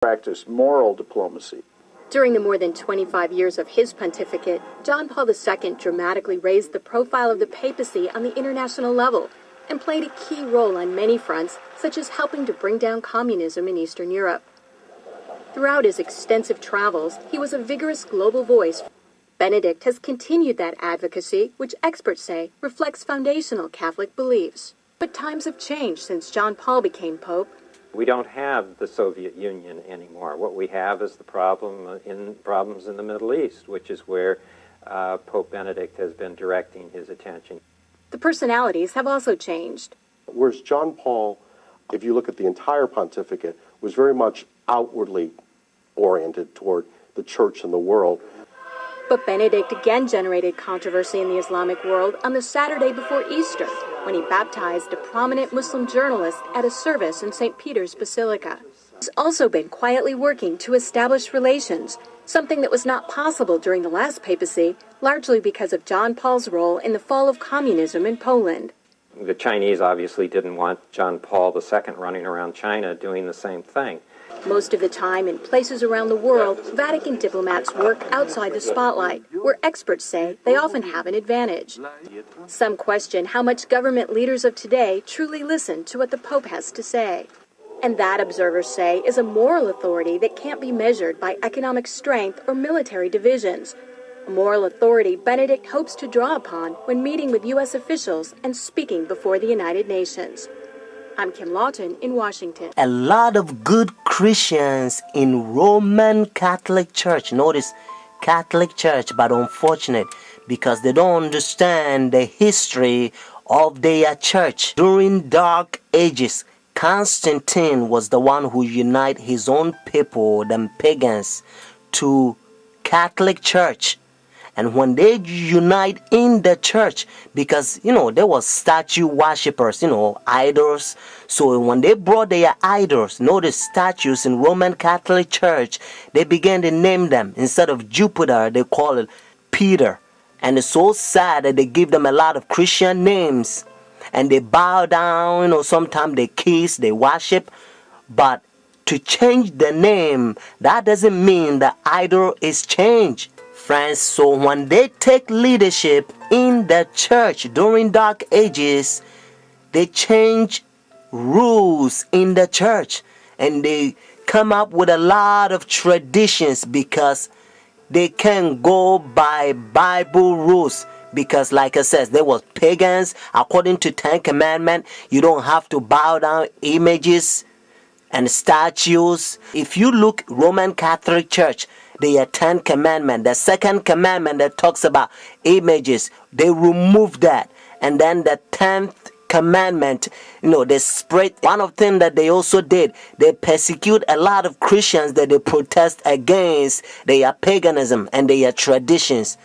practice moral diplomacy. During the more than 25 years of his pontificate, John Paul II dramatically raised the profile of the papacy on the international level and played a key role on many fronts, such as helping to bring down communism in Eastern Europe. Throughout his extensive travels, he was a vigorous global voice. Benedict has continued that advocacy, which experts say reflects foundational Catholic beliefs. But times have changed since John Paul became Pope. We don't have the Soviet Union anymore. What we have is the problems in the Middle East, which is where Pope Benedict has been directing his attention. The personalities have also changed. Whereas John Paul, if you look at the entire pontificate, was very much outwardly oriented toward the church and the world. But Benedict again generated controversy in the Islamic world on the Saturday before Easter, when he baptized a prominent Muslim journalist at a service in St. Peter's Basilica. He's also been quietly working to establish relations, something that was not possible during the last papacy, largely because of John Paul's role in the fall of communism in Poland. The Chinese obviously didn't want John Paul II running around China doing the same thing. Most of the time, in places around the world, Vatican diplomats work outside the spotlight, where experts say they often have an advantage. Some question how much government leaders of today truly listen to what the Pope has to say. And that, observers say, is a moral authority that can't be measured by economic strength or military divisions. A moral authority Benedict hopes to draw upon when meeting with U.S. officials and speaking before the United Nations. I'm Kim Lawton in Washington. A lot of good Christians in Roman Catholic Church, notice Catholic Church, but unfortunate because they don't understand the history of their church. During Dark Ages, Constantine was the one who united his own people, them pagans, to Catholic Church. And when they unite in the church, because, there was statue worshippers, idols. So when they brought their idols, notice statues in Roman Catholic Church, they began to name them. Instead of Jupiter, they call it Peter. And it's so sad that they give them a lot of Christian names. And they bow down, sometimes they kiss, they worship. But to change the name, that doesn't mean the idol is changed. Friends, so when they take leadership in the church during Dark Ages, they change rules in the church and they come up with a lot of traditions because they can't go by Bible rules. Because like I said, there was pagans. According to Ten Commandments, you don't have to bow down images and statues. If you look Roman Catholic Church, the 10 commandment, the second commandment that talks about images, they remove that. And then the 10th commandment, they spread. One of them that they also did, they persecute a lot of Christians that they protest against their paganism and their traditions.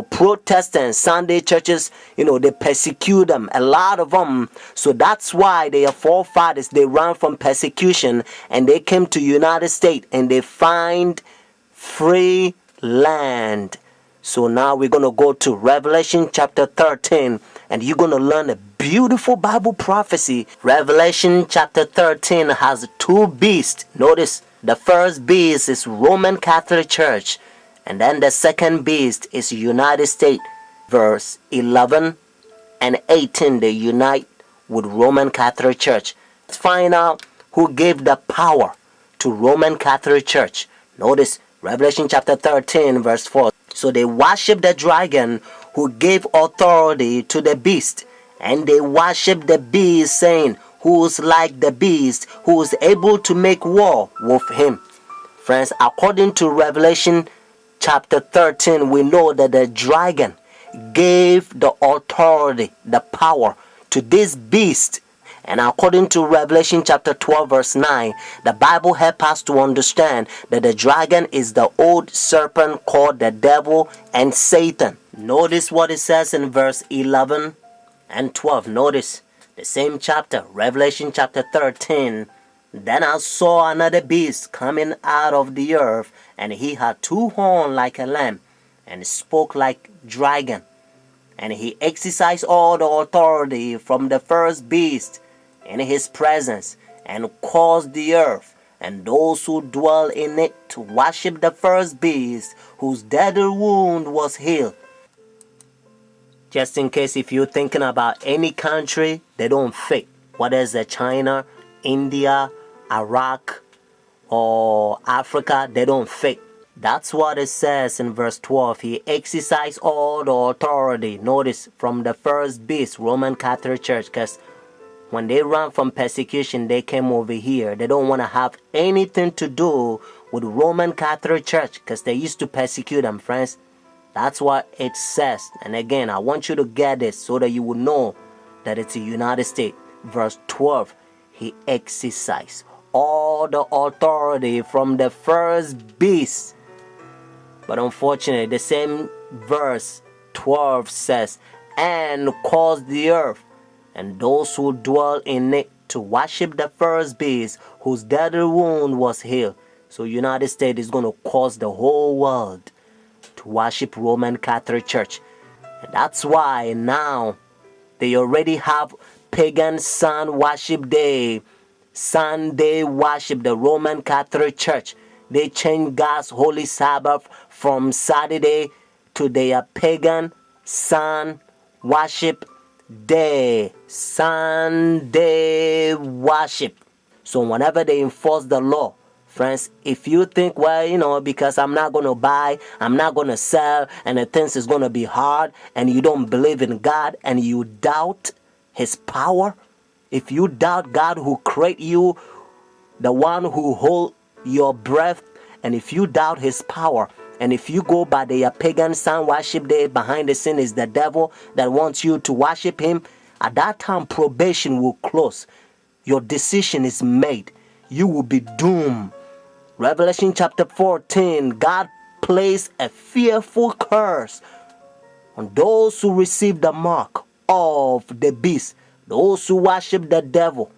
Protestants, Sunday churches, they persecute them, a lot of them. So that's why their forefathers, they ran from persecution and they came to United States and they find free land. So now we're going to go to Revelation chapter 13 and you're going to learn a beautiful Bible prophecy. Revelation chapter 13 has two beasts. Notice the first beast is Roman Catholic Church and then the second beast is United States. Verse 11 and 18 they unite with Roman Catholic Church. Let's find out who gave the power to Roman Catholic Church. Notice Revelation chapter 13 verse 4. So they worship the dragon who gave authority to the beast. And they worship the beast saying, who's like the beast, who is able to make war with him. Friends, according to Revelation chapter 13, we know that the dragon gave the authority, the power to this beast. And according to Revelation chapter 12 verse 9, the Bible helps us to understand that the dragon is the old serpent called the devil and Satan. Notice what it says in verse 11 and 12. Notice the same chapter, Revelation chapter 13. Then I saw another beast coming out of the earth, and he had two horns like a lamb, and spoke like dragon. And he exercised all the authority from the first beast in his presence, and caused the earth and those who dwell in it to worship the first beast, whose deadly wound was healed. Just in case if you're thinking about any country, they don't fit. Whether it's China, India, Iraq, or Africa, they don't fit. That's what it says in verse 12. He exercised all the authority, notice, from the first beast, Roman Catholic Church, because when they ran from persecution, they came over here. They don't want to have anything to do with Roman Catholic Church because they used to persecute them, friends. That's what it says. And again, I want you to get this so that you will know that it's the United States. Verse 12, he exercised all the authority from the first beast. But unfortunately, the same verse 12 says, and caused the earth and those who dwell in it to worship the first beast, whose deadly wound was healed. So United States is going to cause the whole world to worship Roman Catholic Church. And that's why now they already have pagan sun worship day, Sunday worship, the Roman Catholic Church. They changed God's holy Sabbath from Saturday to their pagan sun worship day, Sunday worship. So whenever they enforce the law, friends, if you think, well, because I'm not going to buy, I'm not going to sell, and the things is going to be hard, and you don't believe in God, and you doubt his power, if you doubt God who created you, the one who holds your breath, and if you doubt his power, and if you go by the pagan sun worship day, behind the scene is the devil that wants you to worship him, at that time probation will close. Your decision is made. You will be doomed. Revelation chapter 14, God placed a fearful curse on those who receive the mark of the beast, those who worship the devil.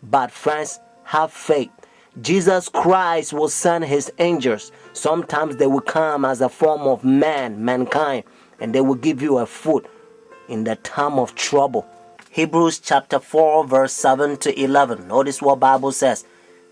But friends, have faith. Jesus Christ will send his angels. Sometimes they will come as a form of mankind, and they will give you a food in the time of trouble. Hebrews chapter 4 verse 7 to 11. Notice what Bible says.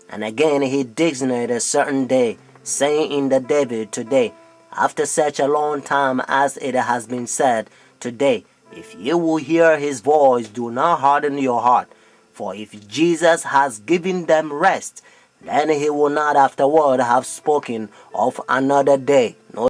And again he designated a certain day, saying in the David today, after such a long time as it has been said, today, if you will hear his voice, do not harden your heart. For if Jesus has given them rest, then he will not afterward have spoken of another day.